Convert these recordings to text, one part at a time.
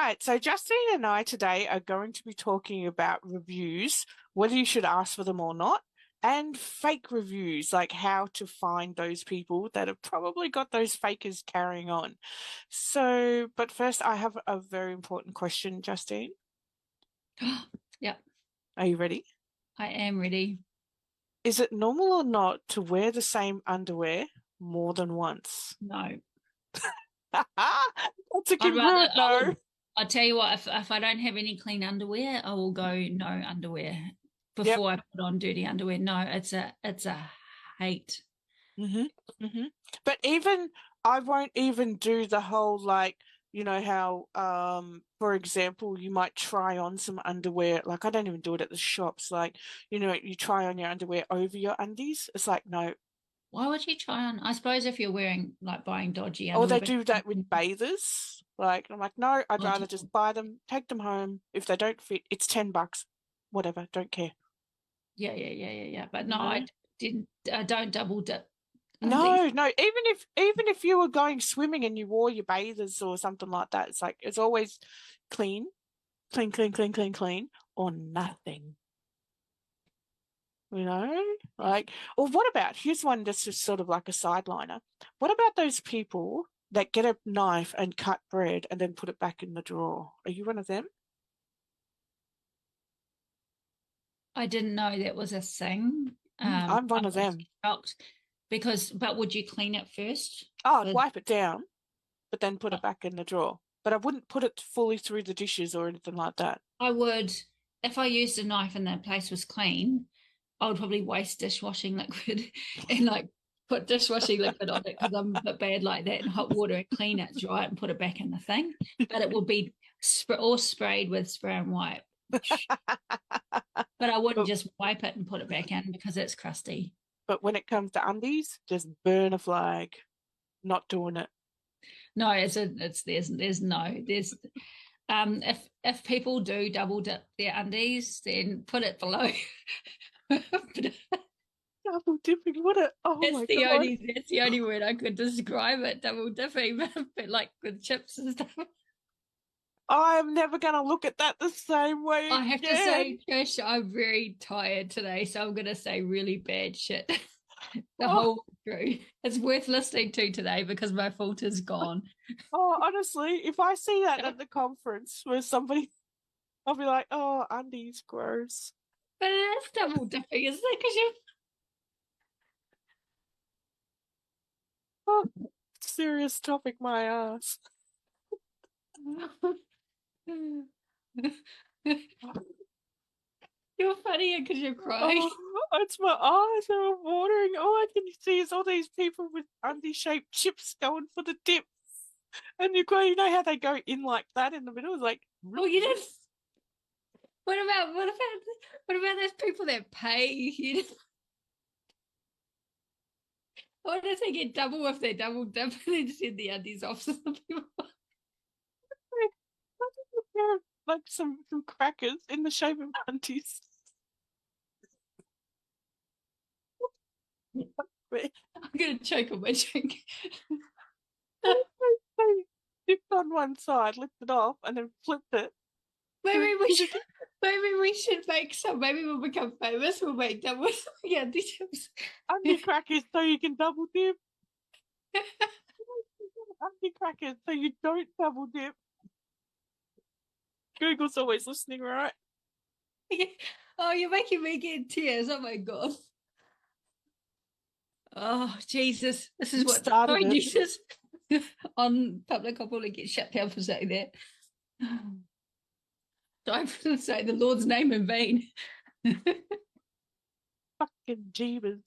right. So Justine and I today are going to be talking about reviews, whether you should ask for them or not, and fake reviews, like how to find those people that have probably got those fakers carrying on. So, but first, I have a very important question, Justine. Yep, Are you ready? I am ready. Is it normal or not to wear the same underwear more than once? No, That's a I'd rather. congruent no. I'll tell you what. If I don't have any clean underwear, I will go no underwear Yep. before I put on dirty underwear. No, it's a hate. hmm hmm But even I won't even do the whole like, how for example, you might try on some underwear. Like I don't even do it at the shops. Like, you try on your underwear over your undies. It's like no. Why would you try on? I suppose if you're wearing like buying dodgy Or underwear, they but do that with bathers. Like I'm like, no, I'd oh, rather just buy them, take them home. If they don't fit, it's $10. Whatever, don't care. yeah. But You no, know? I didn't. I don't double dip undies. No, no. Even if you were going swimming and you wore your bathers or something like that, it's like it's always clean, clean, clean, clean, clean, clean, or nothing. You know, like, or what about, here's one that's just sort of like a sideliner. What about those people that get a knife and cut bread and then put it back in the drawer? Are you one of them? I didn't know that was a thing. I'm I one of was them. shocked but would you clean it first? Oh, I'd For, wipe it down, but then put it back in the drawer. But I wouldn't put it fully through the dishes or anything like that. I would, if I used a knife and the place was clean, I would probably waste dishwashing liquid and like put dishwashing liquid on it because I'm a bit bad like that in hot water and clean it, dry it, and put it back in the thing. But it would be all sprayed with spray and wipe. But I wouldn't But, just wipe it and put it back in because it's crusty. but when it comes to undies, just burn a flag. Not doing it. No, there's no there's if people do double dip their undies, then put it below. Double dipping, what a, oh my God. That's the only word I could describe it, double dipping, but like with chips and stuff. I'm never going to look at that the same way I have to again. say, Trish, I'm very tired today, so I'm gonna say really bad shit the Oh, whole through. It's worth listening to today because my filter's gone. oh, honestly, if I see that at the conference where somebody, I'll be like, oh, undies, gross. But it is double dipping, isn't it? Because Oh, serious topic, my ass. you you're funny because you're crying. Oh, it's my eyes are watering. All I can see is all these people with undie-shaped chips going for the dip. And you know how they go in like that in the middle? It's like, Oh, you didn't. What about those people that pay? You what if they get double if they double dip and they just send the undies off to the people? like some crackers in the shape of undies. I'm gonna choke on my drink. They dipped on one side, lifted off, and then flipped it. Maybe we should. Maybe we should make some. Maybe we'll become famous. We'll make double undy chips. Undie crackers so you can double dip. Undie crackers so you don't double dip. Google's always listening, right? Oh, you're making me get tears. Oh my god. Oh Jesus, this is You what. started Sorry, it. Jesus. On public, I'll probably get shut down for saying that. So I'm going to say the Lord's name in vain. Fucking jeebus.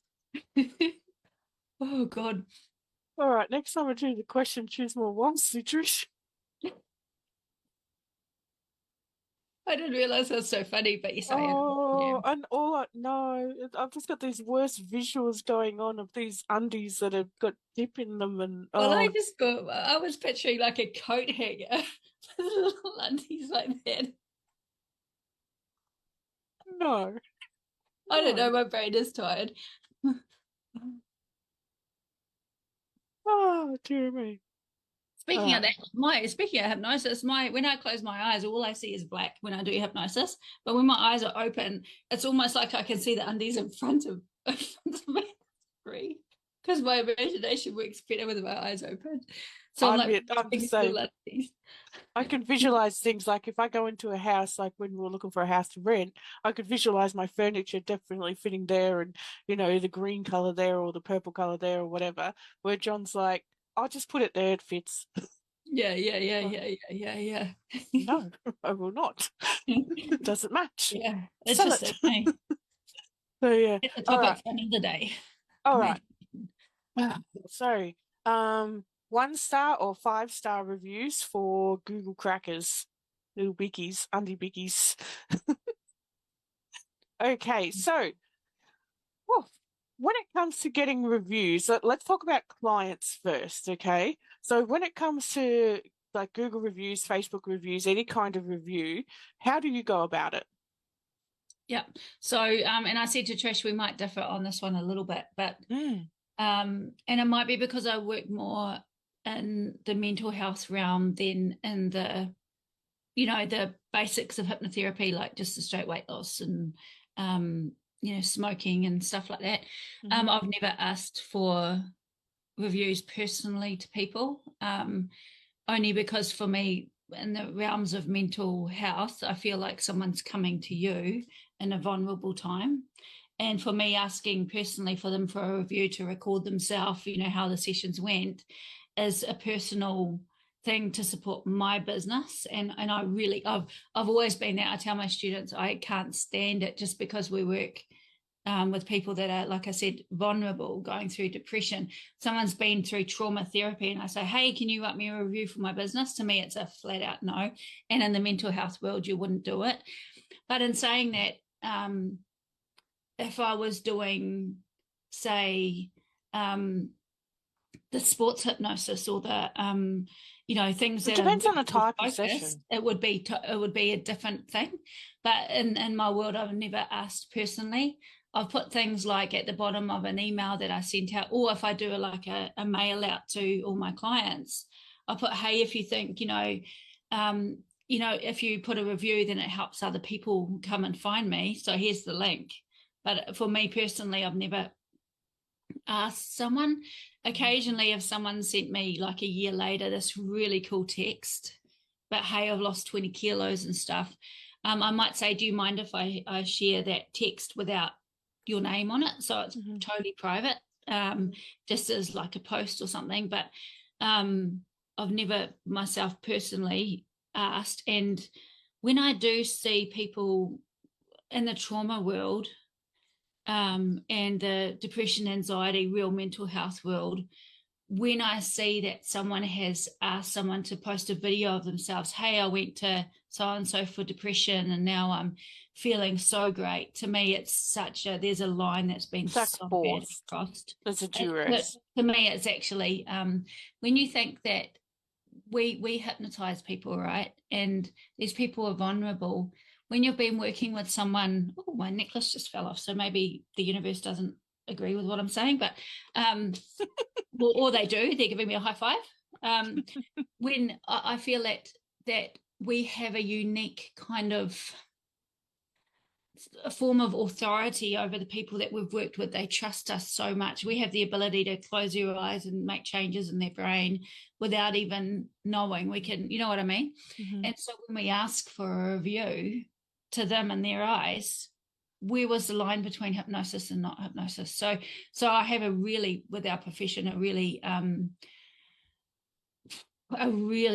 Oh God. All right, next time I do the question, choose more wisely, Trish. I didn't realize that's so funny, but yes, I am. Yeah. Oh, and all I no, I've just got these worst visuals going on of these undies that have got dip in them, and Well, oh I was picturing like a coat hanger, little undies like that. no, I don't know, no. my brain is tired. Oh dear me. All Speaking of right. that, speaking of hypnosis, when I close my eyes, all I see is black when I do hypnosis. But when my eyes are open, it's almost like I can see the undies in front of, in front of me. Because my imagination works better with my eyes open. So I'm like, I'm the little same. undies. I can visualize things like if I go into a house, like when we were looking for a house to rent, I could visualize my furniture definitely fitting there and, the green color there or the purple color there or whatever. Where John's like, I'll just put it there, it fits. Yeah, yeah, yeah, Like, yeah, yeah, yeah, no, I will not. yeah. It doesn't match. Yeah, Sell it. interesting. Hey, So yeah. it's a All topic right. for another day. All right. Maybe. So, 1 star or 5 star reviews for Google crackers, little biggies, undie biggies. Okay, so well, when it comes to getting reviews, let's talk about clients first, okay? So when it comes to like Google reviews, Facebook reviews, any kind of review, how do you go about it? Yeah. So, and I said to Trish, we might differ on this one a little bit, but Mm, and it might be because I work more in the mental health realm than in the basics of hypnotherapy, like just the straight weight loss and smoking and stuff like that. hmm I've never asked for reviews personally to people, only because for me, in the realms of mental health, I feel like someone's coming to you in a vulnerable time. And for me, asking personally for them for a review to record themselves, how the sessions went, is a personal thing to support my business. And I've always been there. I tell my students I can't stand it just because we work with people that are, like I said, vulnerable, going through depression. Someone's been through trauma therapy, and I say, hey, can you write me a review for my business? To me, it's a flat out no. And in the mental health world, you wouldn't do it. But in saying that, if I was doing, say, um, the sports hypnosis or the things It that are depends on the type of focused, session. it would be a different thing. But in my world, I've never asked personally. I've put things like at the bottom of an email that I sent out, or if I do a mail out to all my clients, I put, hey, if you think, um, if you put a review, then it helps other people come and find me. So here's the link. But for me personally, I've never asked someone. Occasionally, if someone sent me like a year later this really cool text, but hey, I've lost 20 kilos and stuff, I might say, do you mind if I share that text without your name on it? So it's Hmm totally private, um, just as like a post or something. But um, I've never myself personally asked. And when I do see people in the trauma world, and the depression, anxiety, real mental health world, when I see that someone has asked someone to post a video of themselves, hey, I went to so and so for depression and now I'm feeling so great. To me, there's a line that's been It's like so badly forced. crossed. There's a But duress. to me, it's actually when you think that we hypnotize people, right? And these people are vulnerable. When you've been working with someone, oh, my necklace just fell off. So maybe the universe doesn't agree with what I'm saying, but or they do, they're giving me a high five. When I feel that we have a unique kind of a form of authority over the people that we've worked with. They trust us so much. We have the ability to close your eyes and make changes in their brain without even knowing. We can, you know what I mean? Hmm And so when we ask for a review to them in their eyes, where was the line between hypnosis and not hypnosis? So I have with our profession, a really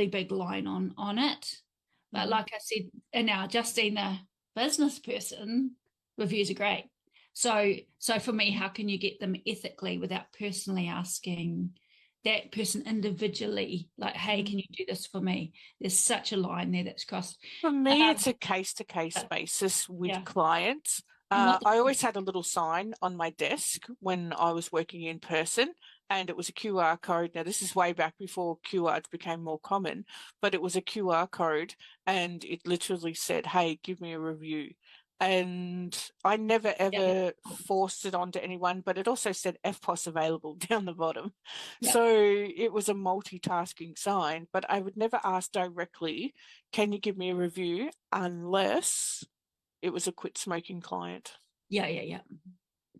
big line on it. But hmm like I said, and now Justine, the business person, reviews are great. So for me, how can you get them ethically without personally asking that person individually, like, hey, can you do this for me? There's such a line there that's crossed. For me, Um, it's a case-to-case basis with yeah. clients. And what I always had a little sign on my desk when I was working in person, and it was a QR code. Now, this is way back before QRs became more common, but it was a QR code, and it literally said, "Hey, give me a review." And I never Yeah. ever forced it onto anyone, but it also said FPOS available down the bottom. Yeah. So it was a multitasking sign, but I would never ask directly, can you give me a review, unless it was a quit smoking client. Yeah. Yeah. Yeah.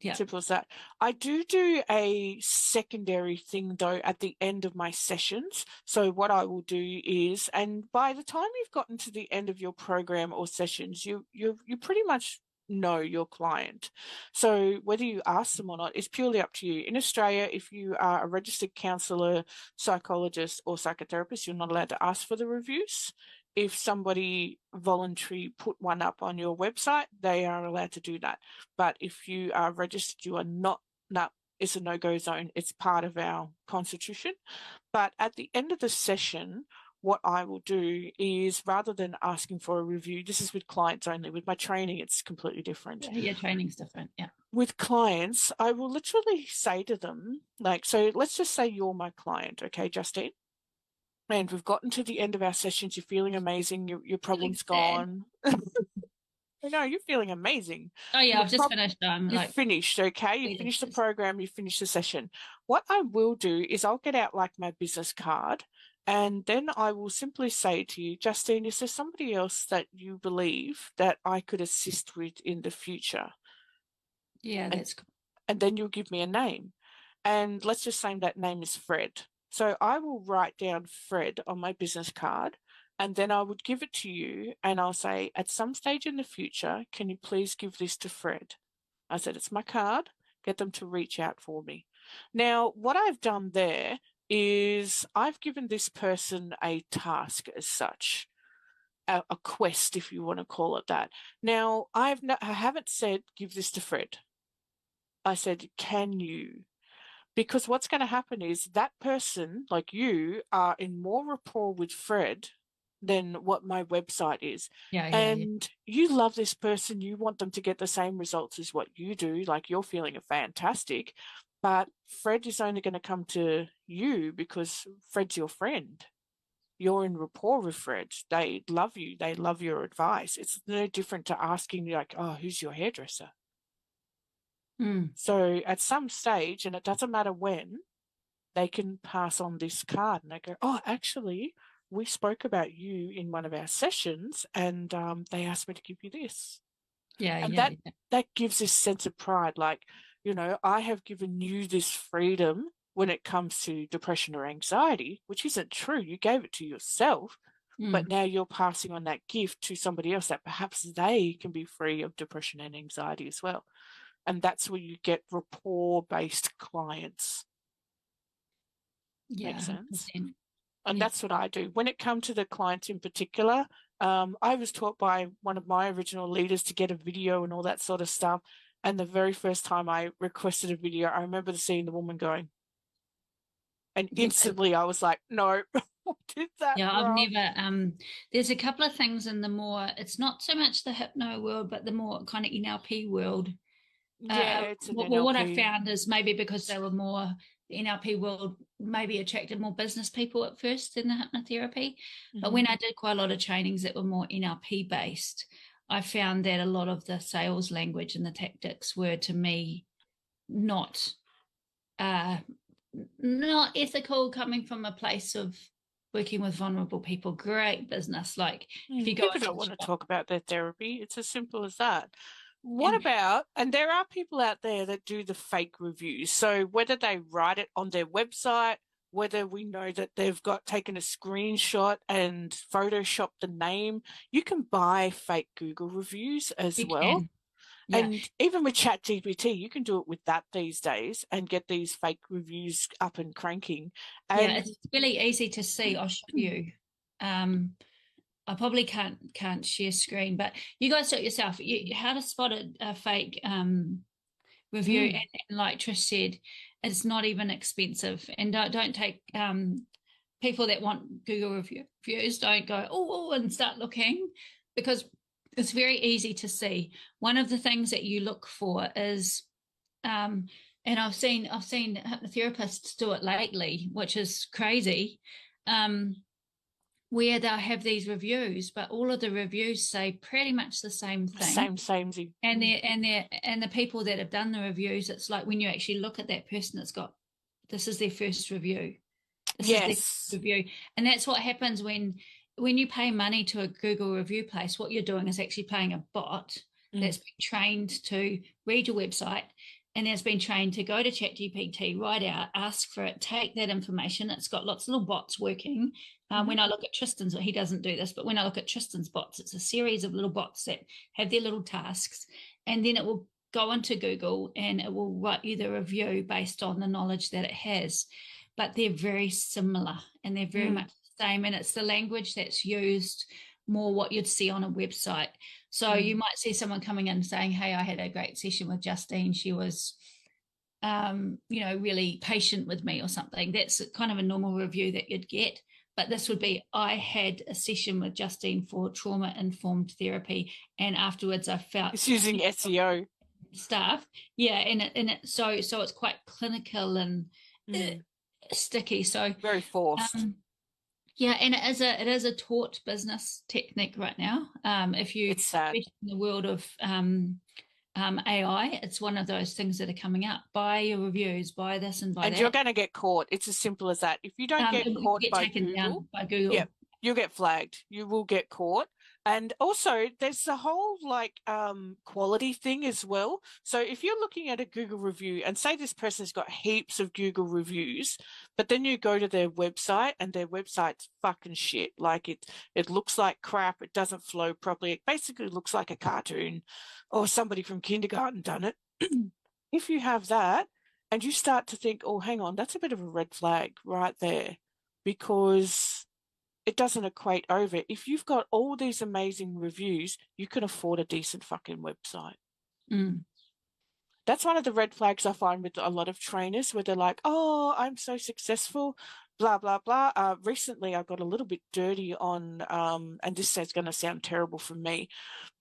Yeah. Simple as that. I do a secondary thing though at the end of my sessions. So what I will do is, and by the time you've gotten to the end of your program or sessions, you pretty much know your client. So whether you ask them or not is purely up to you. In Australia, if you are a registered counsellor, psychologist, or psychotherapist, you're not allowed to ask for the reviews. If somebody voluntarily put one up on your website, they are allowed to do that. But if you are registered, you are not. No, it's a no-go zone. It's part of our constitution. But at the end of the session, what I will do is, rather than asking for a review, this is with clients only. With my training, it's completely different. Yeah. Training's different. Yeah. With clients, I will literally say to them, like, so let's just say you're my client, okay, Justine? And we've gotten to the end of our sessions. You're feeling amazing. Your Feeling problem's sad. gone. No, you're feeling amazing. Oh yeah, Your I've just finished. You've Like finished, okay? You've finished the fetuses. program, you've finished the session. What I will do is I'll get out like my business card, and then I will simply say to you, Justine, is there somebody else that you believe that I could assist with in the future? Yeah, And that's cool. and then you'll give me a name. And let's just say that name is Fred. So I will write down Fred on my business card, and then I would give it to you, and I'll say, at some stage in the future, can you please give this to Fred? I said, it's my card. Get them to reach out for me. Now, what I've done there is I've given this person a task as such, a quest, if you want to call it that. Now, I haven't said, give this to Fred. I said, can you? Because what's going to happen is that person, like you, are in more rapport with Fred than what my website is. Yeah, yeah, yeah. And you love this person, you want them to get the same results as what you do, like you're feeling fantastic. But Fred is only going to come to you because Fred's your friend. You're in rapport with Fred. They love you. They love your advice. It's no different to asking, like, oh, who's your hairdresser? Mm. So at some stage, and it doesn't matter when, they can pass on this card and they go, oh, actually, we spoke about you in one of our sessions, and they asked me to give you this. Yeah, And yeah, yeah. that gives this sense of pride. Like, I have given you this freedom when it comes to depression or anxiety, which isn't true. You gave it to yourself, but Mm. now you're passing on that gift to somebody else that perhaps they can be free of depression and anxiety as well. And that's where you get rapport-based clients. Yeah, Makes sense? 100%. And Yeah. that's what I do. When it comes to the clients in particular, I was taught by one of my original leaders to get a video and all that sort of stuff. And the very first time I requested a video, I remember seeing the woman going, and Yeah. instantly I was like, no, I did that Yeah, I've wrong. never there's a couple of things in the more, it's not so much the hypno world, but the more kind of NLP world. Yeah, it's an Well, what I NLP. found is maybe because they were more, the NLP world maybe attracted more business people at first than the hypnotherapy. But Mm-hmm. when I did quite a lot of trainings that were more NLP based, I found that a lot of the sales language and the tactics were, to me, not uh, not ethical, coming from a place of working with vulnerable people. Great business. Like if you go People into don't the want to shop talk about their therapy. It's as simple as that. What and about, and there are people out there that do the fake reviews. So whether they write it on their website, whether we know that they've got taken a screenshot and photoshopped the name, you can buy fake Google reviews as you well. can, yeah. And even with ChatGPT, you can do it with that these days and get these fake reviews up and cranking. Yeah, And it's really easy to see. I'll show you. I probably can't share screen, but you guys do it yourself. How to spot a fake review, and like Trish said, it's not even expensive. And don't take people that want Google reviews. Don't go and start looking, because it's very easy to see. One of the things that you look for is and I've seen hypnotherapists do it lately, which is crazy. where they'll have these reviews, but all of the reviews say pretty much the same thing. Same. And the people that have done the reviews, it's like when you actually look at that person, it's got, this is their first review. This is their review. And that's what happens when you pay money to a Google review place. What you're doing is actually paying a bot that's been trained to read your website, and has been trained to go to ChatGPT, write out, ask for it, take that information. It's got lots of little bots working. When I look at Tristan's, he doesn't do this, but when I look at Tristan's bots, it's a series of little bots that have their little tasks, and then it will go into Google and it will write you the review based on the knowledge that it has. But they're very similar and they're very much the same. And it's the language that's used more what you'd see on a website. So you might see someone coming in saying, hey, I had a great session with Justine. She was, really patient with me or something. That's kind of a normal review that you'd get. But this would be, I had a session with Justine for trauma-informed therapy, and afterwards I felt... It's using SEO. Stuff. Yeah, so it's quite clinical and sticky. So very forced. Yeah, and it is a taught business technique right now. If you, it's sad. In the world of AI, it's one of those things that are coming up. Buy your reviews, buy this and buy that. And you're going to get caught. It's as simple as that. If you don't get caught by Google, yeah, you'll get flagged. You will get caught. And also there's the whole quality thing as well. So if you're looking at a Google review and say this person's got heaps of Google reviews, but then you go to their website and their website's fucking shit. Like it looks like crap. It doesn't flow properly. It basically looks like a cartoon or somebody from kindergarten done it. If you have that and you start to think, oh, hang on, that's a bit of a red flag right there, because it doesn't equate over. If you've got all these amazing reviews, you can afford a decent fucking website. That's one of the red flags I find with a lot of trainers, where they're like, oh, I'm so successful, blah, blah, blah. Recently, I got a little bit dirty on, and this is going to sound terrible from me,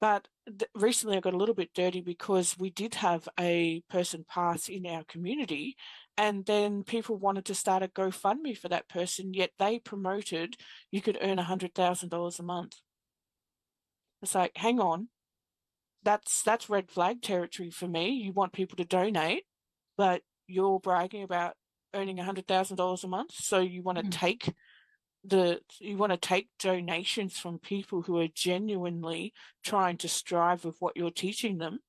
but recently I got a little bit dirty because we did have a person pass in our community, and then people wanted to start a GoFundMe for that person, yet they promoted you could earn $100,000 a month. It's like, hang on, that's red flag territory for me. You want people to donate, but you're bragging about earning $100,000 a month. So you want to take donations from people who are genuinely trying to strive with what you're teaching them.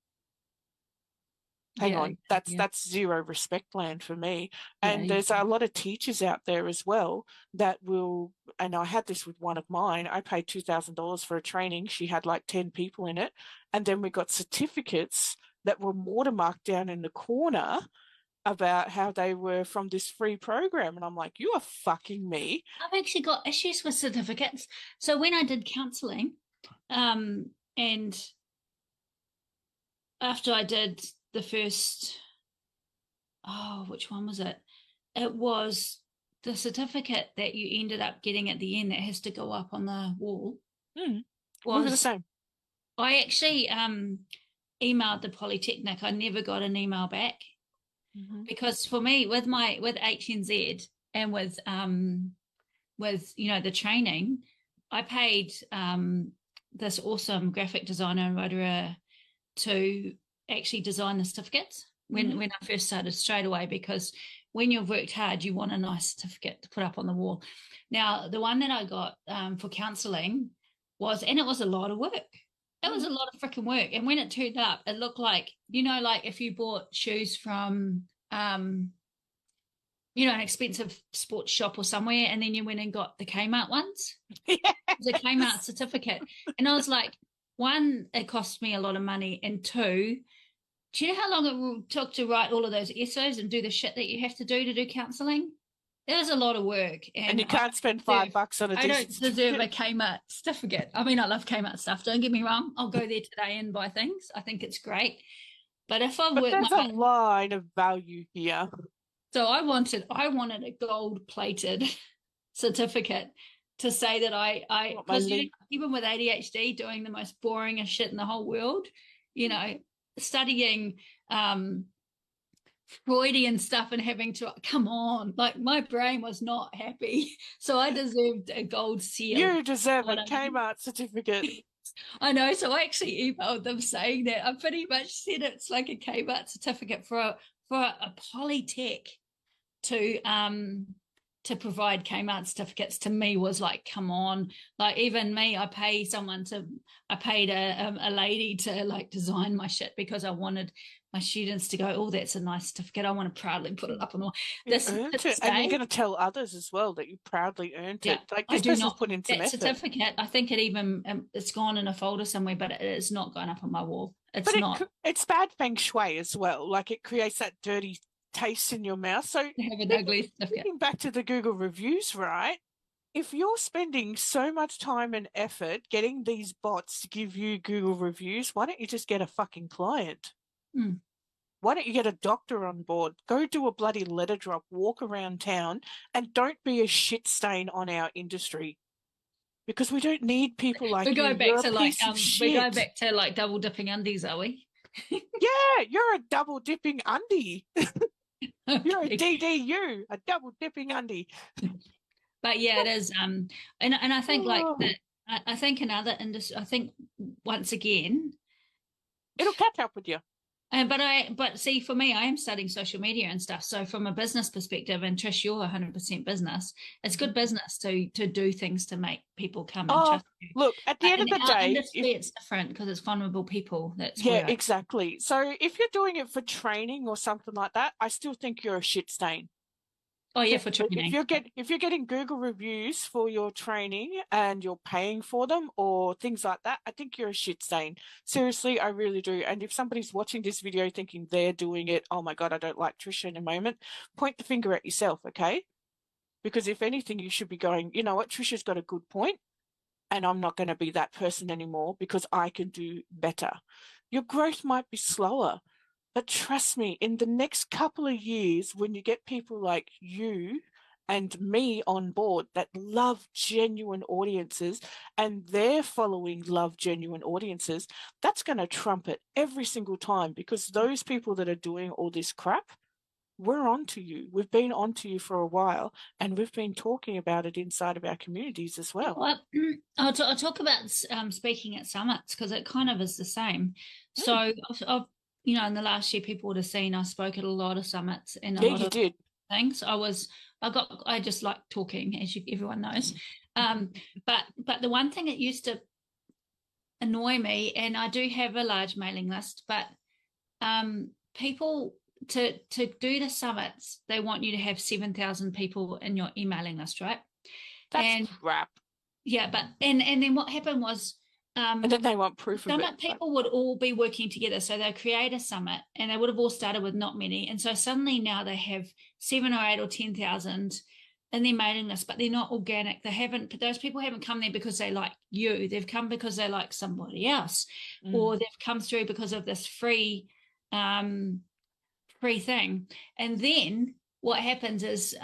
Hang on, that's zero respect land for me. And there's a lot of teachers out there as well that will, and I had this with one of mine, I paid $2,000 for a training. She had like 10 people in it. And then we got certificates that were watermarked down in the corner about how they were from this free program. And I'm like, you are fucking me. I've actually got issues with certificates. So when I did counselling, and after I did the first, which one was it? It was the certificate that you ended up getting at the end that has to go up on the wall. We were the same. I actually emailed the Polytechnic. I never got an email back because for me, with HNZ and with the training, I paid this awesome graphic designer and writer to actually design the certificates when I first started straight away, because when you've worked hard, you want a nice certificate to put up on the wall. Now, the one that I got for counselling it was a lot of work. It was a lot of freaking work. And when it turned up, it looked like, like if you bought shoes from, an expensive sports shop or somewhere, and then you went and got the Kmart ones. Yes. The Kmart certificate. And I was like, one, it cost me a lot of money. And two, do you know how long it took to write all of those essays and do the shit that you have to do counselling? It was a lot of work. And you can't spend $5 on a I don't deserve a Kmart certificate. I mean, I love Kmart stuff. Don't get me wrong. I'll go there today and buy things. I think it's great. But if I work, there's a line of value here. So I wanted a gold-plated certificate to say that because even with ADHD, doing the most boringest shit in the whole world, studying Freudian stuff and having to come on, like my brain was not happy, so I deserved a gold seal. You deserve a What I mean, Kmart certificate. I know. So I actually emailed them saying that I pretty much said it's like a Kmart certificate for a polytech to provide Kmart certificates to me was like, come on, like even me, I paid a lady to like design my shit because I wanted my students to go, oh, that's a nice certificate. I want to proudly put it up on the wall. You This to earned it, this and you're day, going to tell others as well that you proudly earned yeah, it. Like I this do person's not put in some that effort. certificate. I think it even it's gone in a folder somewhere, but it is not going up on my wall. But It's not it's bad feng shui as well. Like it creates that dirty taste in your mouth. So to have an thinking, ugly certificate. thinking back to the Google reviews, right? If you're spending so much time and effort getting these bots to give you Google reviews, why don't you just get a fucking client? Mm. Why don't you get a doctor on board? Go do a bloody letter drop, walk around town, and don't be a shit stain on our industry because we don't need people We're like you. going back You're a to like piece of we're going shit. back to like double dipping undies, are we? Yeah, you're a double dipping undie. You're a Okay. DDU, a double dipping undie. But yeah, it is. And I think like Oh, that. I think another industry. I think once again, it'll catch up with you. but see, for me, I am studying social media and stuff. So from a business perspective, and Trish, you're 100% business. It's good business to do things to make people come and Oh, trust you. look, at the But end in of the our day, if industry, it's different because it's vulnerable people. That's yeah, where I. exactly. So if you're doing it for training or something like that, I still think you're a shit stain. Oh yeah, for Seriously, training. if you're getting Google reviews for your training and you're paying for them or things like that, I think you're a shit stain. Seriously, I really do. And if somebody's watching this video thinking they're doing it, oh my God, I don't like Trisha in a moment, point the finger at yourself, okay? Because if anything, you should be going, you know what, Trisha's got a good point, and I'm not going to be that person anymore because I can do better. Your growth might be slower, but trust me, in the next couple of years, when you get people like you and me on board that love genuine audiences and their following love genuine audiences, that's going to trump it every single time because those people that are doing all this crap, we're on to you. We've been on to you for a while and we've been talking about it inside of our communities as well. Well, I'll talk about speaking at summits because it kind of is the same. So, Mm. in the last year, people would have seen I spoke at a lot of summits and a Yeah, lot you of did. things. I just like talking, as everyone knows. But the one thing that used to annoy me, and I do have a large mailing list, but people to do the summits, they want you to have 7,000 people in your emailing list, right? That's And crap. yeah, but and then what happened was And then they want proof of it. summit people would all be working together. So they create a summit and they would have all started with not many. And so suddenly now they have 7 or 8 or 10,000 in their mailing list, but they're not organic. Those people haven't come there because they like you. They've come because they like somebody else, or they've come through because of this free thing. And then what happens is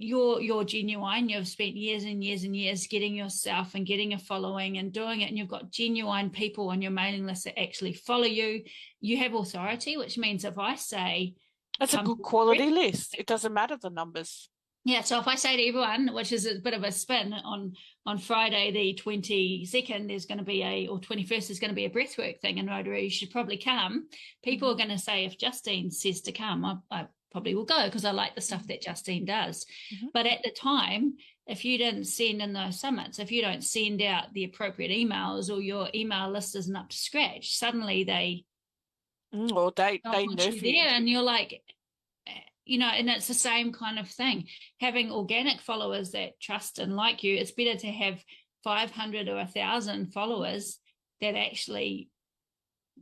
you're genuine. You've spent years and years and years getting yourself and getting a following and doing it, and you've got genuine people on your mailing list that actually follow you. You have authority, which means if I say That's a come good to quality list. It doesn't matter the numbers. yeah, so if I say to everyone, which is a bit of a spin, on Friday the 22nd, there's going to be or 21st, there's going to be a breathwork thing in Rotary. You should probably come. People are going to say, if Justine says to come, I probably will go because I like the stuff that Justine does. But at the time, if you didn't send in those summits, if you don't send out the appropriate emails or your email list isn't up to scratch, suddenly they Or don't they want you nerf you. there, and you're like, and it's the same kind of thing. Having organic followers that trust and like you, it's better to have 500 or 1,000 followers that actually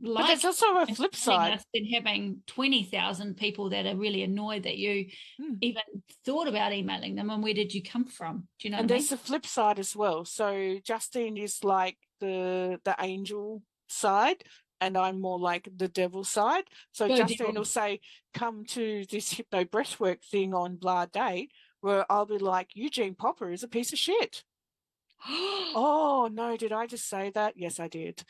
But like there's also a flip side. than having 20,000 people that are really annoyed that you even thought about emailing them. And where did you come from? Do you know And what I mean? there's the flip side as well. So Justine is like the angel side, and I'm more like the devil side. So Go Justine devil. will say, come to this hypno breathwork thing on blah date, where I'll be like, Eugene Popper is a piece of shit. Oh no, did I just say that? Yes, I did.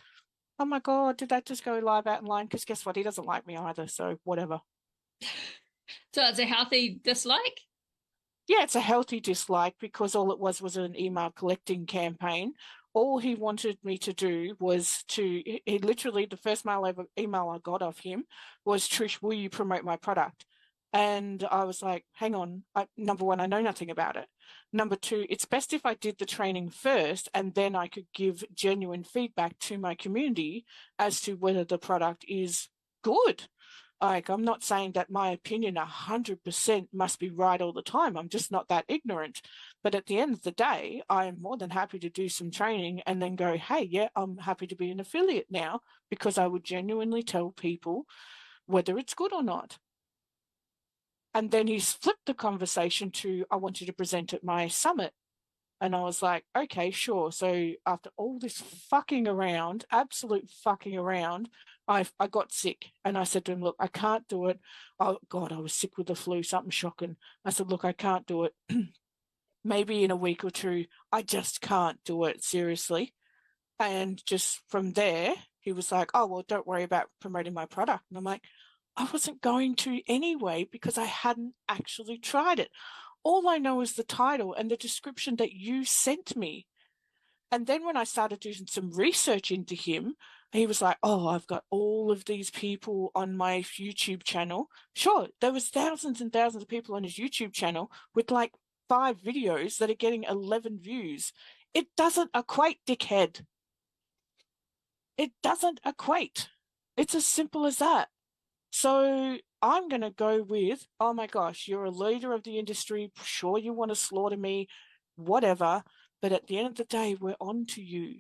Oh my God, did that just go live out in line? Because guess what? He doesn't like me either. So whatever. So it's a healthy dislike? Yeah, it's a healthy dislike because all it was an email collecting campaign. All he wanted me to do was he literally, the first email I got off him was, Trish, will you promote my product? And I was like, hang on, number one, I know nothing about it. Number two, it's best if I did the training first and then I could give genuine feedback to my community as to whether the product is good. Like, I'm not saying that my opinion 100% must be right all the time. I'm just not that ignorant. But at the end of the day, I am more than happy to do some training and then go, hey, yeah, I'm happy to be an affiliate now, because I would genuinely tell people whether it's good or not. And then he's flipped the conversation to, I want you to present at my summit. And I was like, okay, sure. So after all this fucking around, absolute fucking around, I got sick. And I said to him, look, I can't do it. Oh, God, I was sick with the flu, something shocking. I said, look, I can't do it. Maybe in a week or two, I just can't do it, seriously. And just from there, he was like, oh, well, don't worry about promoting my product. And I'm like, I wasn't going to anyway because I hadn't actually tried it. All I know is the title and the description that you sent me. And then when I started doing some research into him, he was like, oh, I've got all of these people on my YouTube channel. Sure, there was thousands and thousands of people on his YouTube channel with like 5 videos that are getting 11 views. It doesn't equate, dickhead. It doesn't equate. It's as simple as that. So I'm going to go with, oh my gosh, you're a leader of the industry. Sure, you want to slaughter me, whatever. But at the end of the day, we're on to you,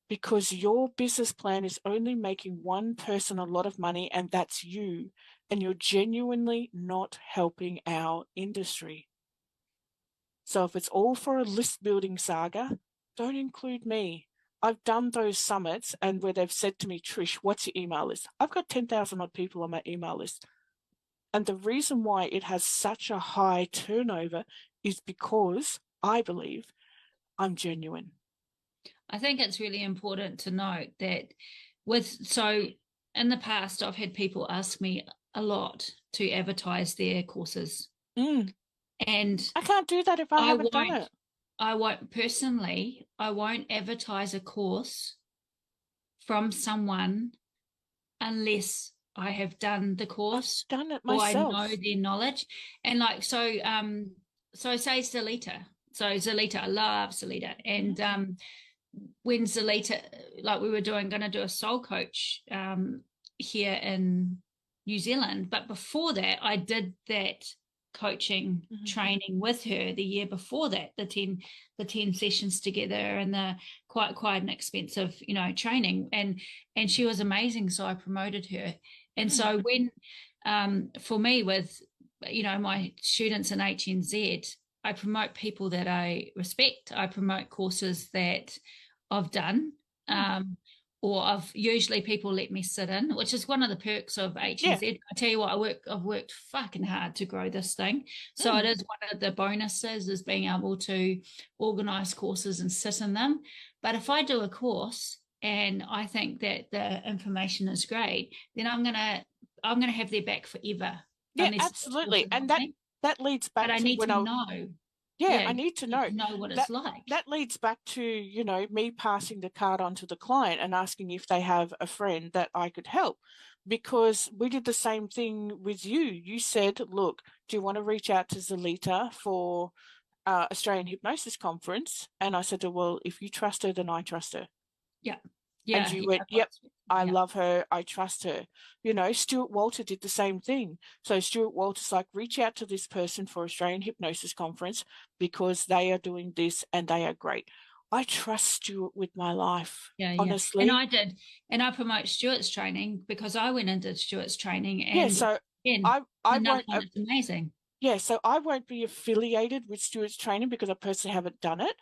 because your business plan is only making one person a lot of money, and that's you. And you're genuinely not helping our industry. So if it's all for a list building saga, don't include me. I've done those summits and where they've said to me, Trish, what's your email list? I've got 10,000 odd people on my email list. And the reason why it has such a high turnover is because I believe I'm genuine. I think it's really important to note that so in the past, I've had people ask me a lot to advertise their courses. Mm. And I can't do that if I haven't done it. I won't advertise a course from someone unless I have done the course. I've done it myself. Or I know their knowledge. And like, so say Zelita. So Zelita, I love Zelita. And when Zelita, like we were going to do a soul coach here in New Zealand. But before that, I did that coaching training with her the year before that, the 10 sessions together, and the quite an expensive, training. And she was amazing. So I promoted her. And so when, for me with, my students in HNZ, I promote people that I respect. I promote courses that I've done, or usually people let me sit in, which is one of the perks of HNZ. Yeah. I tell you what, I've worked fucking hard to grow this thing. So it is one of the bonuses, is being able to organize courses and sit in them. But if I do a course and I think that the information is great, then I'm gonna have their back forever. Yeah, absolutely. And that leads back to when I know. Yeah, I need to know what it's like. That leads back to, me passing the card on to the client and asking if they have a friend that I could help, because we did the same thing with you. You said, look, do you want to reach out to Zelita for Australian Hypnosis Conference? And I said, well, if you trust her, then I trust her. Yeah. Yeah, and you went, yep, I love her, I trust her. Stuart Walter did the same thing. So Stuart Walter's like, reach out to this person for Australian Hypnosis Conference because they are doing this and they are great. I trust Stuart with my life, honestly. And I did. And I promote Stuart's training because I went and did Stuart's training. And yeah, so I won't. It's amazing. Yeah, so I won't be affiliated with Stuart's training because I personally haven't done it.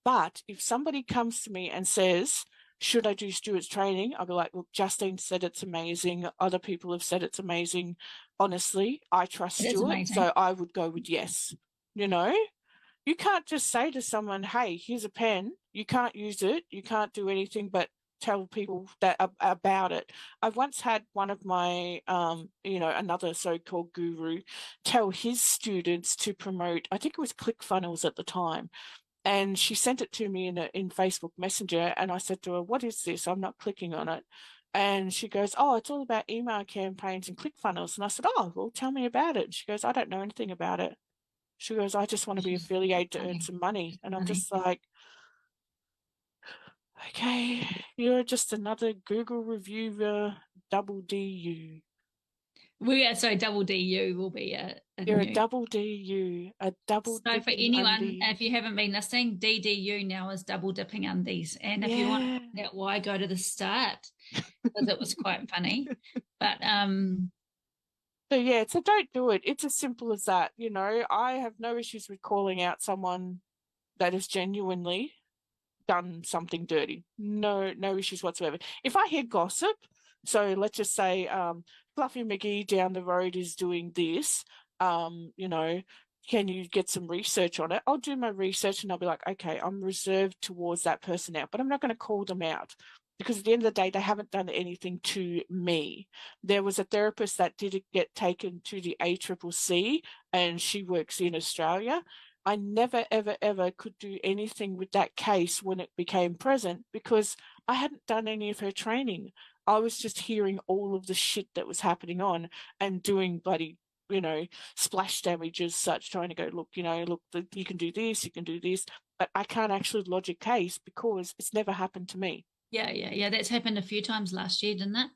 But if somebody comes to me and says, should I do Stuart's training? I'll be like, look, Justine said it's amazing. Other people have said it's amazing. Honestly, I trust Stuart, so I would go with yes. You can't just say to someone, hey, here's a pen. You can't use it. You can't do anything, but tell people that about it. I once had one of my, another so-called guru tell his students to promote, I think it was ClickFunnels at the time. And she sent it to me in Facebook Messenger, and I said to her, "What is this? I'm not clicking on it." And she goes, "Oh, it's all about email campaigns and ClickFunnels." And I said, "Oh, well, tell me about it." And she goes, "I don't know anything about it." She goes, "I just want to It's be just affiliated to earn money, some money." just And I'm money. just like, okay, you're just another Google reviewer, double DU. So double DU will be a You're a new. double DU, a double So for dipping anyone, undie. if you haven't been listening, DDU now is double dipping undies. And if you want to Yeah. find out why, go to the start because it was quite funny. But So yeah, so don't do it. It's as simple as that. I have no issues with calling out someone that has genuinely done something dirty. No, no issues whatsoever. If I hear gossip, so let's just say Fluffy McGee down the road is doing this, um, you know, can you get some research on it? I'll do my research and I'll be like, okay, I'm reserved towards that person now, but I'm not going to call them out because at the end of the day, they haven't done anything to me. There was a therapist that did get taken to the ACCC and she works in Australia. I never, ever, ever could do anything with that case when it became present because I hadn't done any of her training. I was just hearing all of the shit that was happening on and doing bloody, splash damage as such, trying to go, look, you can do this, you can do this. But I can't actually lodge a case because it's never happened to me. yeah. That's happened a few times last year, didn't it?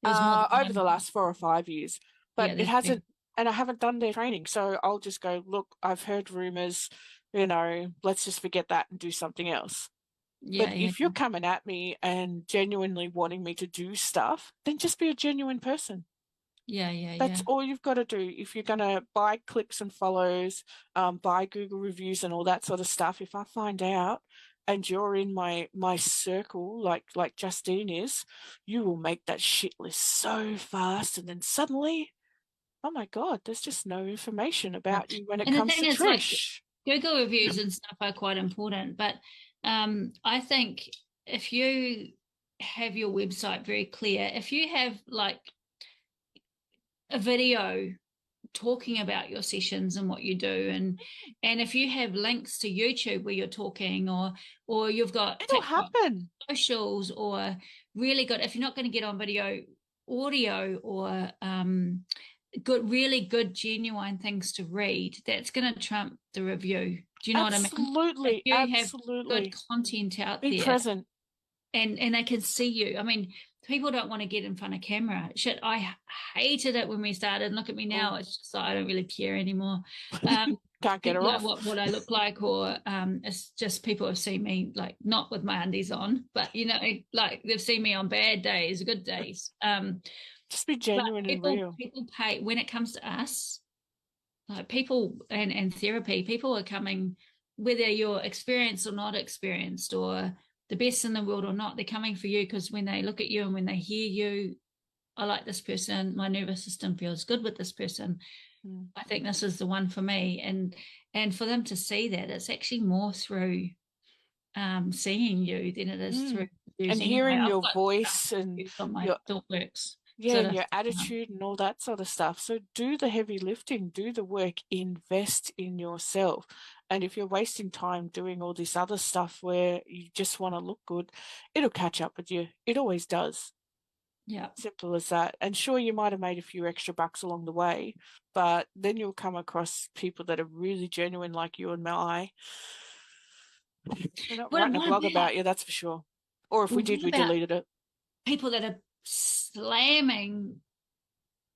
There was more than Over the one. last 4 or 5 years, but Yeah, it there's been. hasn't, and I haven't done their training. So I'll just go, look, I've heard rumors, let's just forget that and do something else. Yeah, But yeah, if you're coming at me and genuinely wanting me to do stuff, then just be a genuine person. yeah. That's all you've got to do. If you're going to buy clicks and follows, buy Google reviews and all that sort of stuff, if I find out and you're in my circle, like Justine is, you will make that shit list so fast, and then suddenly, oh my God, there's just no information Yeah. about you when it And the comes thing to is, like, Trish. Google reviews and stuff are quite important, but I think if you have your website very clear, if you have like a video talking about your sessions and what you do, and if you have links to YouTube where you're talking, or you've got It'll TikTok happen. socials, or really good, if you're not going to get on video, audio, or really good genuine things to read, that's going to trump the review. Do you know what I mean? If Absolutely, you have good absolutely. content out Be there, present. and they can see you. I mean, people don't want to get in front of camera. Shit, I hated it when we started. Look at me now; Oh, it's just like I don't really care anymore. Um, can't get her People know off. what I look like, or it's just people have seen me like not with my undies on, but like they've seen me on bad days, good days. Just be But genuine and real. people pay when it comes to us, like people and therapy. People are coming, whether you're experienced or not experienced, or the best in the world or not. They're coming for you because when they look at you and when they hear you, I like this person. My nervous system feels good with this person. Mm. I think this is the one for me. And for them to see that, it's actually more through seeing you than it is through Mm. views And anyway. hearing I've your got voice and views on my your ThoughtWorks. yeah, Sort and of, your attitude and all that sort of stuff. So do the heavy lifting, do the work, invest in yourself. And if you're wasting time doing all this other stuff where you just want to look good, it'll catch up with you. It always does. yeah. Simple as that. And sure, you might have made a few extra bucks along the way, but then you'll come across people that are really genuine like you and I. We're not What, writing a what blog about about you, that's for sure. Or if we did, what we about deleted it. people that are slamming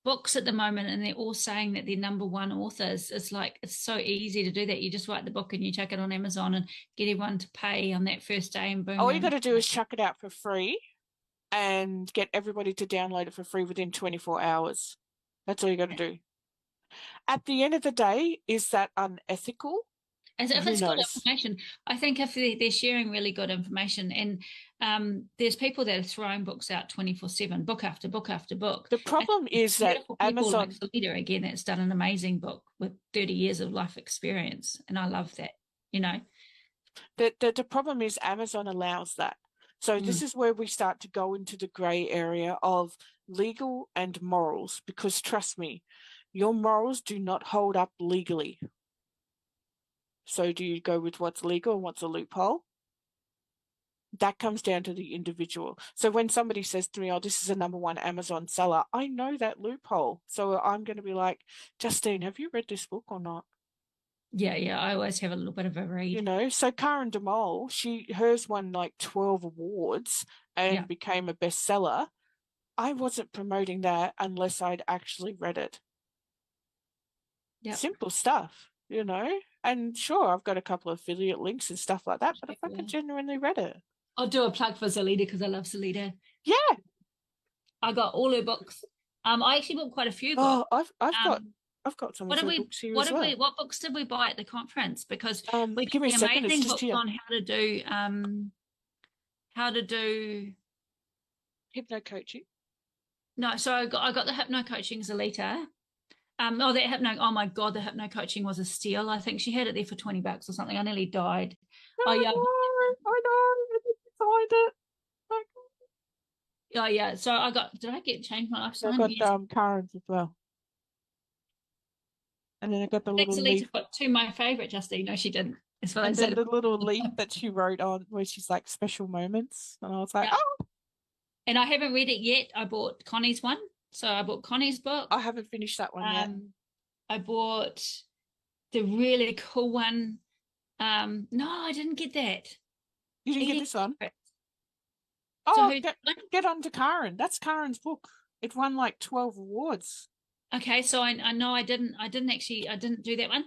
books at the moment and they're all saying that they're number one authors? It's like it's so easy to do that. You just write the book and you chuck it on Amazon and get everyone to pay on that first day, and boom, All you're you on. got to do is chuck it out for free and get everybody to download it for free within 24 hours. That's all you got to do. At the end of the day, is that unethical? As if Who it's good knows? information. I think if they're sharing really good information, and there's people that are throwing books out 24/7, book after book after book. The And problem is that beautiful people like Amazon, Salida again, that's done an amazing book with 30 years of life experience, and I love that. You know, the problem is Amazon allows that. So this is where we start to go into the grey area of legal and morals, because trust me, your morals do not hold up legally. So do you go with what's legal and what's a loophole? That comes down to the individual. So when somebody says to me, oh, this is a #1 Amazon seller, I know that loophole. So I'm going to be like, Justine, have you read this book or not? Yeah. I always have a little bit of a read. So Karen DeMol, hers won like 12 awards and became a bestseller. I wasn't promoting that unless I'd actually read it. Yep. Simple stuff, and sure, I've got a couple of affiliate links and stuff like that, but I fucking genuinely read it. I'll do a plug for Zelida because I love Zelida. Yeah. I got all her books. I actually bought quite a few books. Oh, I've got some of her books here as well. What books did we buy at the conference? Because we give me a second. It's just books on how to do hypno coaching. No, so I got the hypno coaching Zelita. Oh my god, the hypno coaching was a steal. I think she had it there for $20 or something. I nearly died. I know. I didn't find it. Oh yeah. So did I change my life sign? I got Karen's as well. And then I got the little leaf. Got two my favourite, Justine. No, she didn't. It's what and then the little leaf that she wrote on where she's like special moments. And I was like, oh. And I haven't read it yet. I bought Connie's one. So I bought Connie's book. I haven't finished that one yet. I bought the really cool one. No, I didn't get that. You didn't get this one? Oh, so get on to Karen. That's Karen's book. It won like 12 awards. Okay, so I know I didn't do that one.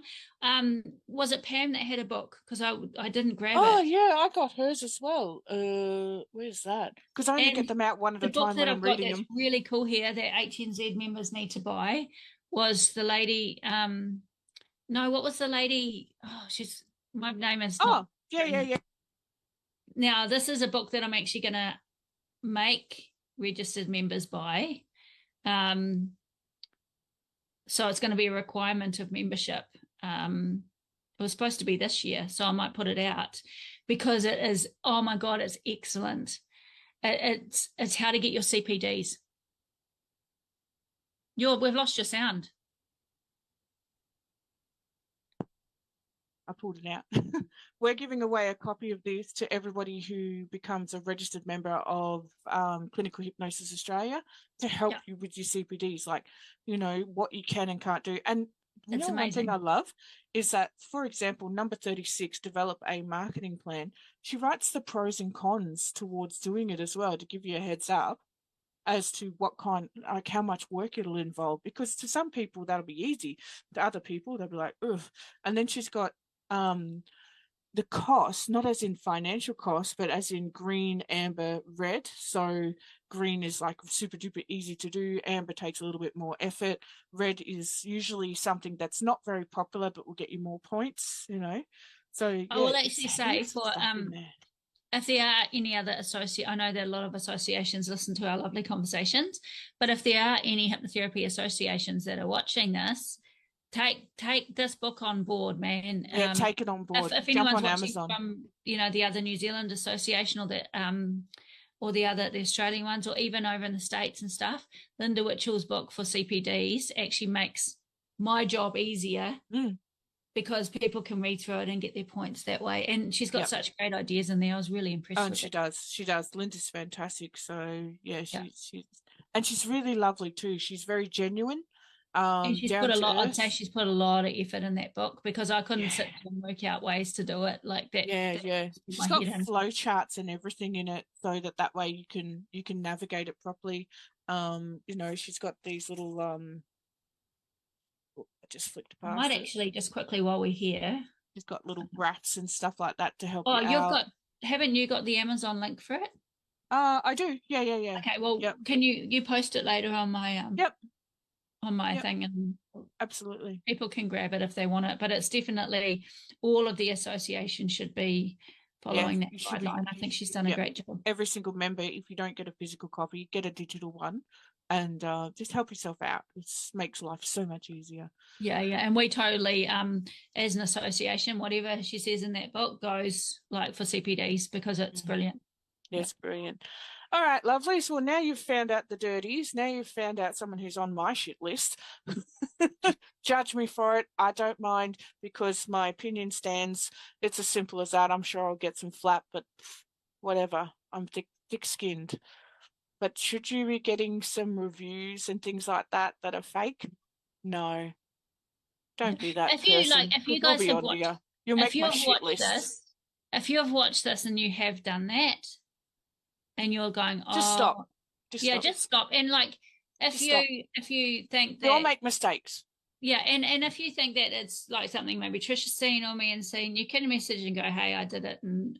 Was it Pam that had a book? Because I didn't grab it. Oh yeah, I got hers as well. Where's that? Because I only get them out one at a time when I'm reading them. Really cool here that HNZ members need to buy was the lady. No, what was the lady? Oh, my name is. Oh, yeah. Now this is a book that I'm actually going to make registered members buy. So it's going to be a requirement of membership. It was supposed to be this year, so I might put it out because it is, oh my God, it's excellent. It's how to get your CPDs. We've lost your sound. I pulled it out. We're giving away a copy of this to everybody who becomes a registered member of Clinical Hypnosis Australia to help you with your CPDs, like, what you can and can't do. And one thing I love is that, for example, number 36, develop a marketing plan. She writes the pros and cons towards doing it as well to give you a heads up as to how much work it'll involve. Because to some people, that'll be easy. To other people, they'll be like, ugh. And then she's got the cost, not as in financial cost, but as in green, amber, red. So green is like super duper easy to do. Amber takes a little bit more effort. Red is usually something that's not very popular, but will get you more points, So I will actually say for if there are any other I know that a lot of associations listen to our lovely conversations, but if there are any hypnotherapy associations that are watching this, take this book on board, man. Yeah, take it on board. If anyone's watching Amazon from the other New Zealand association or the Australian ones, or even over in the States and stuff, Linda Witchell's book for CPDs actually makes my job easier because people can read through it and get their points that way. And she's got such great ideas in there. I was really impressed with it. She does. Linda's fantastic. So yeah, she's really lovely too. She's very genuine. And she's put a lot. I'd say she's put a lot of effort in that book because I couldn't sit and work out ways to do it like that. Yeah. She's got flow charts and everything in it, so that way you can navigate it properly. She's got these little I just flicked past. I might actually just quickly while we're here. She's got little graphs and stuff like that to help. Oh, haven't you got the Amazon link for it? I do. Yeah. Okay, well, can you post it later on my on my thing, and absolutely people can grab it if they want it, but it's definitely all of the association should be following that guideline. I think she's done a great job. Every single member, if you don't get a physical copy, get a digital one and just help yourself out. It makes life so much easier. And we totally as an association, whatever she says in that book goes like for CPDs because it's brilliant. Yes, brilliant. All right, lovelies. Well, now you've found out the dirties. Now you've found out someone who's on my shit list. Judge me for it. I don't mind because my opinion stands. It's as simple as that. I'm sure I'll get some flap, but whatever. I'm thick-skinned. But should you be getting some reviews and things like that that are fake? No. Don't be that If you person. if you We'll guys be have on to watched, you. You'll if make you my have shit watched list. this, if you have watched this and you have done that, and you're going, Just stop. oh, Just yeah, stop. just stop. And like, Just stop. if you think We all that, make mistakes. yeah, and if you think that it's like something maybe Trish has seen or me and seen, you can message and go, hey, I did it, and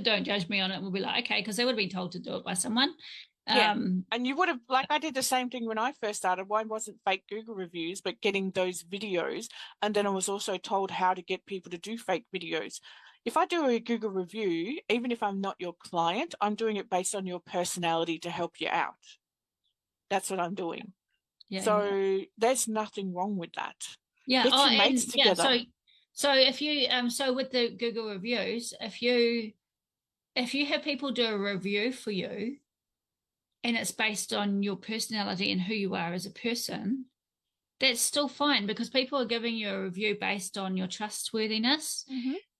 don't judge me on it. We'll be like, okay, because they would have been told to do it by someone. Yeah. And you would have, like I did the same thing when I first started. Mine wasn't fake Google reviews, but getting those videos. And then I was also told how to get people to do fake videos. If I do a Google review, even if I'm not your client, I'm doing it based on your personality to help you out. That's what I'm doing. Yeah, so there's nothing wrong with that. yeah. Get Oh, your mates and together. yeah, so if you so with the Google reviews, if you have people do a review for you and it's based on your personality and who you are as a person, that's still fine because people are giving you a review based on your trustworthiness,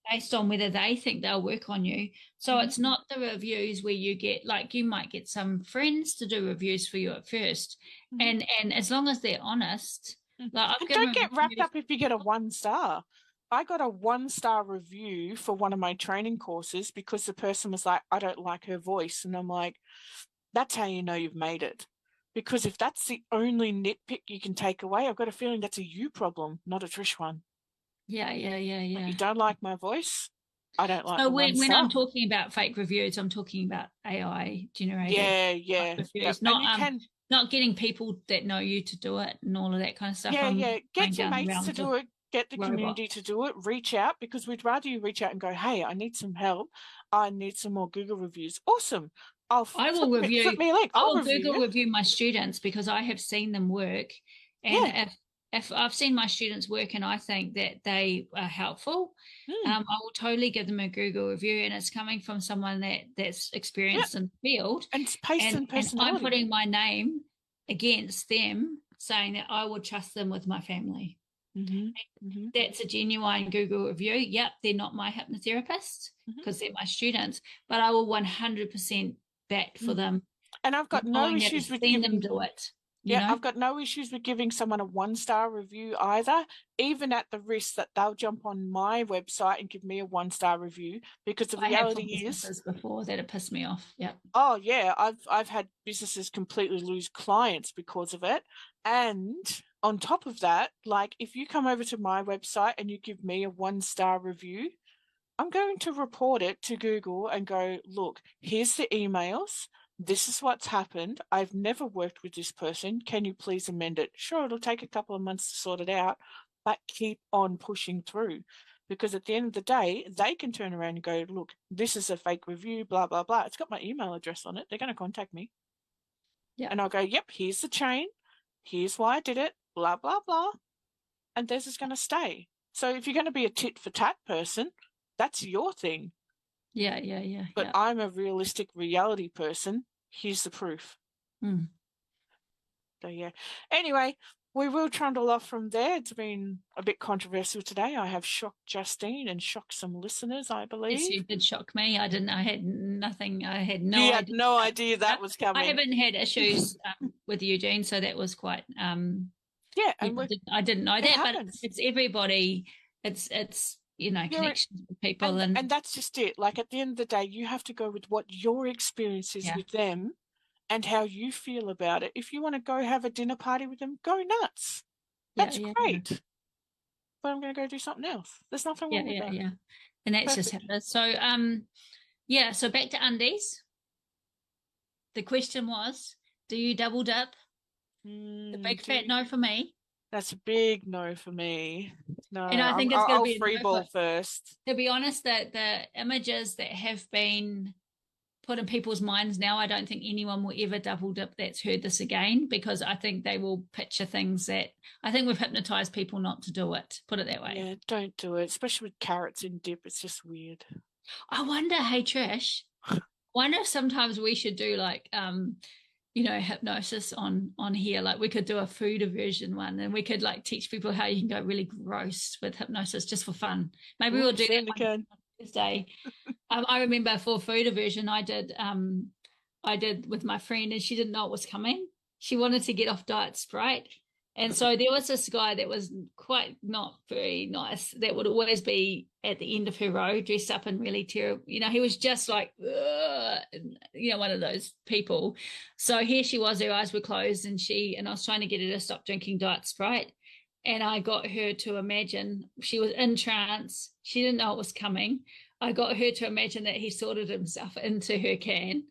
based on whether they think they'll work on you. So it's not the reviews where you get, like, you might get some friends to do reviews for you at first. And as long as they're honest, like and don't get wrapped up if you get a 1 star. I got a 1-star review for one of my training courses because the person was like, I don't like her voice. And I'm like, that's how you know you've made it. Because if that's the only nitpick you can take away, I've got a feeling that's a you problem, not a Trish one. Yeah. Like, you don't like my voice? I don't like So the 1 when star. I'm talking about fake reviews, I'm talking about AI generated reviews, Yep. not getting people that know you to do it and all of that kind of stuff. Get your mates to do it. Get the community to do it. Reach out, because we'd rather you reach out and go, hey, I need some help. I need some more Google reviews. Awesome. I will review. Flip me a link. I'll Google review my students because I have seen them work, and if I've seen my students work and I think that they are helpful, I will totally give them a Google review, and it's coming from someone that's experienced in the field, and it's based on personality. And I'm putting my name against them, saying that I would trust them with my family. That's a genuine Google review. Yep, they're not my hypnotherapist because they're my students, but I will 100% back for them. And I've got no issues with giving them do it. I've got no issues with giving someone a 1-star review either, even at the risk that they'll jump on my website and give me a 1-star review, because the reality is before that it pissed me off. Yeah. Oh yeah, I've had businesses completely lose clients because of it. And on top of that, like, if you come over to my website and you give me a 1-star review, I'm going to report it to Google and go, look, here's the emails. This is what's happened. I've never worked with this person. Can you please amend it? Sure, it'll take a couple of months to sort it out, but keep on pushing through. Because at the end of the day, they can turn around and go, look, this is a fake review, blah, blah, blah. It's got my email address on it. They're going to contact me. Yeah. And I'll go, yep, here's the chain. Here's why I did it, blah, blah, blah. And this is going to stay. So if you're going to be a tit for tat person, that's your thing. Yeah. But I'm a realistic reality person. Here's the proof. So yeah. Anyway, we will trundle off from there. It's been a bit controversial today. I have shocked Justine and shocked some listeners, I believe. Yes, you did shock me. I had nothing. I had no you idea. Had no idea that was coming. I haven't had issues with Eugene, so that was quite I didn't know that, happens. But it's everybody. It's connections with people, and that's just it. Like, at the end of the day, you have to go with what your experience is with them and how you feel about it. If you want to go have a dinner party with them, go nuts. That's great. Yeah. But I'm going to go do something else. There's nothing wrong with that. Yeah. And that's just happened. So so back to undies. The question was, do you double dip? The big fat no for me. That's a big no for me. No, and I think it's going to be free ball first. To be honest, that the images that have been put in people's minds now, I don't think anyone will ever double dip that's heard this again, because I think they will picture things that I think we've hypnotized people not to do it. Put it that way. Yeah, don't do it, especially with carrots in dip. It's just weird. I wonder, hey Trish, wonder if sometimes we should do like hypnosis on here. Like we could do a food aversion one, and we could like teach people how you can go really gross with hypnosis just for fun. Maybe Ooh, we'll do that certainly one can. Thursday. I remember for food aversion, I did with my friend, and she didn't know it was coming. She wanted to get off diet Sprite. And so there was this guy that was quite not very nice that would always be at the end of her row dressed up in really terrible, he was just like, ugh, one of those people. So here she was, her eyes were closed, and I was trying to get her to stop drinking diet Sprite. And I got her to imagine she was in trance. She didn't know it was coming. I got her to imagine that he sorted himself into her can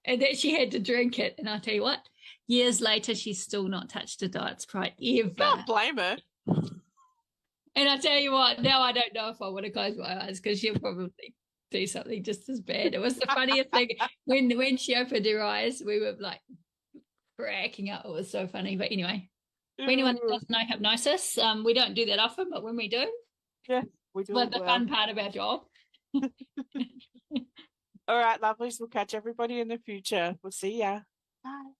and that she had to drink it. And I'll tell you what, years later, she's still not touched a diet Sprite ever. Can't blame her. And I tell you what, now I don't know if I want to close my eyes because she'll probably do something just as bad. It was the funniest thing. When she opened her eyes, we were like cracking up. It was so funny. But anyway, for anyone that doesn't know hypnosis, we don't do that often, but when we do, yeah, we do. It's the fun part of our job. All right, lovelies. We'll catch everybody in the future. We'll see ya. Bye.